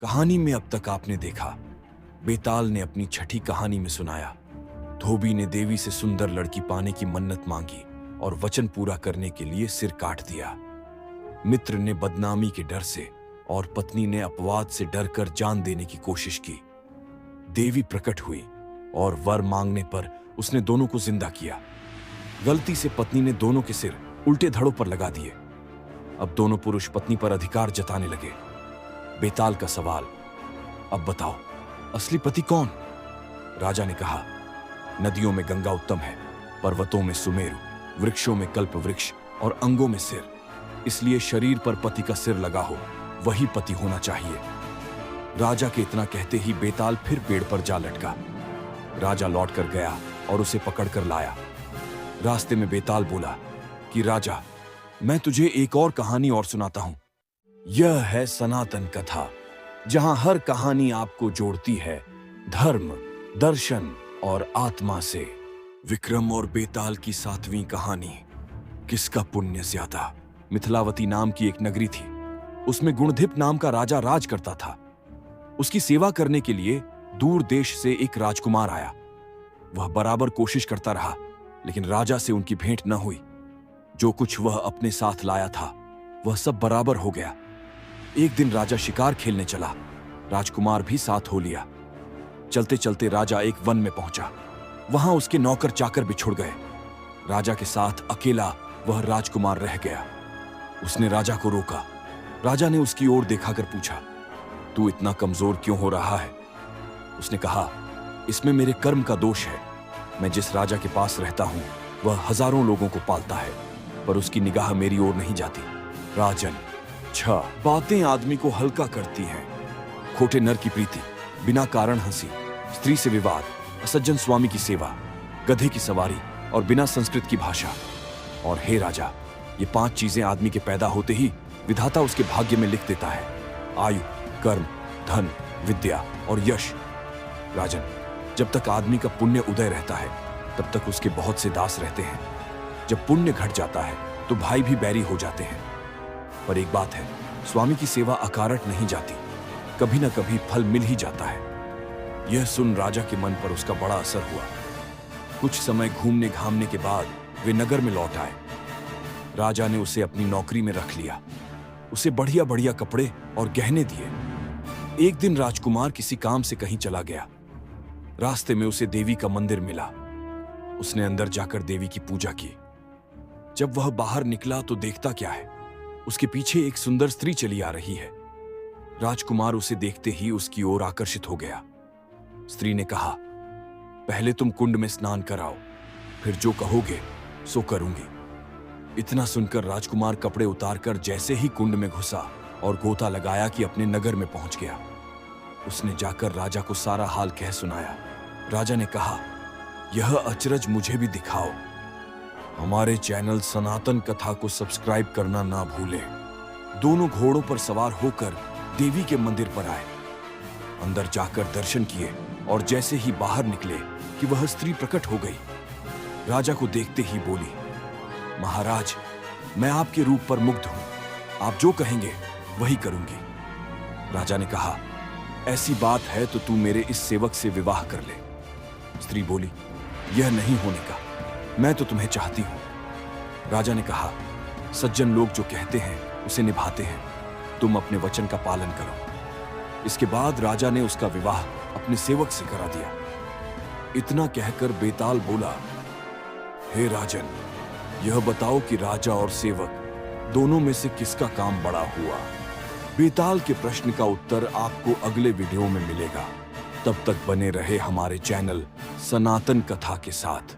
कहानी में अब तक आपने देखा, बेताल ने अपनी छठी कहानी में सुनाया, धोबी ने देवी से सुंदर लड़की पाने की मन्नत मांगी और वचन पूरा करने के लिए सिर काट दिया। मित्र ने बदनामी के डर से और पत्नी ने अपवाद से डरकर जान देने की कोशिश की। देवी प्रकट हुई और वर मांगने पर उसने दोनों को जिंदा किया। गलती से पत्नी ने दोनों के सिर उल्टे धड़ों पर लगा दिए। अब दोनों पुरुष पत्नी पर अधिकार जताने लगे। बेताल का सवाल, अब बताओ असली पति कौन? राजा ने कहा, नदियों में गंगा उत्तम है, पर्वतों में सुमेरु, वृक्षों में कल्प वृक्ष और अंगों में सिर। इसलिए शरीर पर पति का सिर लगा हो वही पति होना चाहिए। राजा के इतना कहते ही बेताल फिर पेड़ पर जा लटका। राजा लौट कर गया और उसे पकड़कर लाया। रास्ते में बेताल बोला कि राजा, मैं तुझे एक और कहानी और सुनाता हूं। यह है सनातन कथा, जहां हर कहानी आपको जोड़ती है धर्म, दर्शन और आत्मा से। विक्रम और बेताल की 7वीं कहानी, किसका पुण्य ज्यादा। मिथिलावती नाम की एक नगरी थी। उसमें गुणधिप नाम का राजा राज करता था। उसकी सेवा करने के लिए दूर देश से एक राजकुमार आया। वह बराबर कोशिश करता रहा, लेकिन राजा से उनकी भेंट न हुई। जो कुछ वह अपने साथ लाया था वह सब बराबर हो गया। एक दिन राजा शिकार खेलने चला, राजकुमार भी साथ हो लिया। चलते चलते राजा एक वन में पहुंचा। वहां उसके नौकर चाकर बिछुड़ गए। राजा के साथ अकेला वह राजकुमार रह गया। उसने राजा को रोका। राजा ने उसकी ओर देखाकर पूछा, तू इतना कमजोर क्यों हो रहा है? उसने कहा, इसमें मेरे कर्म का दोष है। मैं जिस राजा के पास रहता हूं वह हजारों लोगों को पालता है, पर उसकी निगाह मेरी ओर नहीं जाती। राजन, बातें आदमी को हल्का करती हैं। खोटे नर की प्रीति, बिना कारण हंसी, स्त्री से विवाद, असज्जन स्वामी की सेवा, गधे की सवारी और बिना संस्कृत की भाषा। और हे राजा, ये 5 चीजें आदमी के पैदा होते ही विधाता उसके भाग्य में लिख देता है। आयु, कर्म, धन, विद्या और यश। राजन, जब तक आदमी का पुण्य उदय रहता है तब तक उसके बहुत से दास रहते हैं। जब पुण्य घट जाता है तो भाई भी बैरी हो जाते हैं। पर एक बात है, स्वामी की सेवा अकारट नहीं जाती, कभी ना कभी फल मिल ही जाता है। यह सुन राजा के मन पर उसका बड़ा असर हुआ। कुछ समय घूमने घामने के बाद वे नगर में लौट आए। राजा ने उसे अपनी नौकरी में रख लिया। उसे बढ़िया बढ़िया कपड़े और गहने दिए। एक दिन राजकुमार किसी काम से कहीं चला गया। रास्ते में उसे देवी का मंदिर मिला। उसने अंदर जाकर देवी की पूजा की। जब वह बाहर निकला तो देखता क्या है, उसके पीछे एक सुंदर स्त्री चली आ रही है। राजकुमार उसे देखते ही उसकी ओर आकर्षित हो गया। स्त्री ने कहा, पहले तुम कुंड में स्नान कराओ, फिर जो कहोगे सो करूंगी। इतना सुनकर राजकुमार कपड़े उतारकर जैसे ही कुंड में घुसा और गोता लगाया कि अपने नगर में पहुंच गया। उसने जाकर राजा को सारा हाल कह सुनाया। राजा ने कहा, यह अचरज मुझे भी दिखाओ। हमारे चैनल सनातन कथा को सब्सक्राइब करना ना भूलें। दोनों घोड़ों पर सवार होकर देवी के मंदिर पर आए। अंदर जाकर दर्शन किए और जैसे ही बाहर निकले कि वह स्त्री प्रकट हो गई। राजा को देखते ही बोली, महाराज, मैं आपके रूप पर मुग्ध हूं। आप जो कहेंगे वही करूंगी। राजा ने कहा, ऐसी बात है तो तू मेरे इस सेवक से विवाह कर ले। स्त्री बोली, यह नहीं होने का, मैं तो तुम्हें चाहती हूं। राजा ने कहा, सज्जन लोग जो कहते हैं उसे निभाते हैं, तुम अपने वचन का पालन करो। इसके बाद राजा ने उसका विवाह अपने सेवक से करा दिया। इतना कहकर बेताल बोला, हे राजन, यह बताओ कि राजा और सेवक दोनों में से किसका काम बड़ा हुआ? बेताल के प्रश्न का उत्तर आपको अगले वीडियो में मिलेगा। तब तक बने रहे हमारे चैनल सनातन कथा के साथ।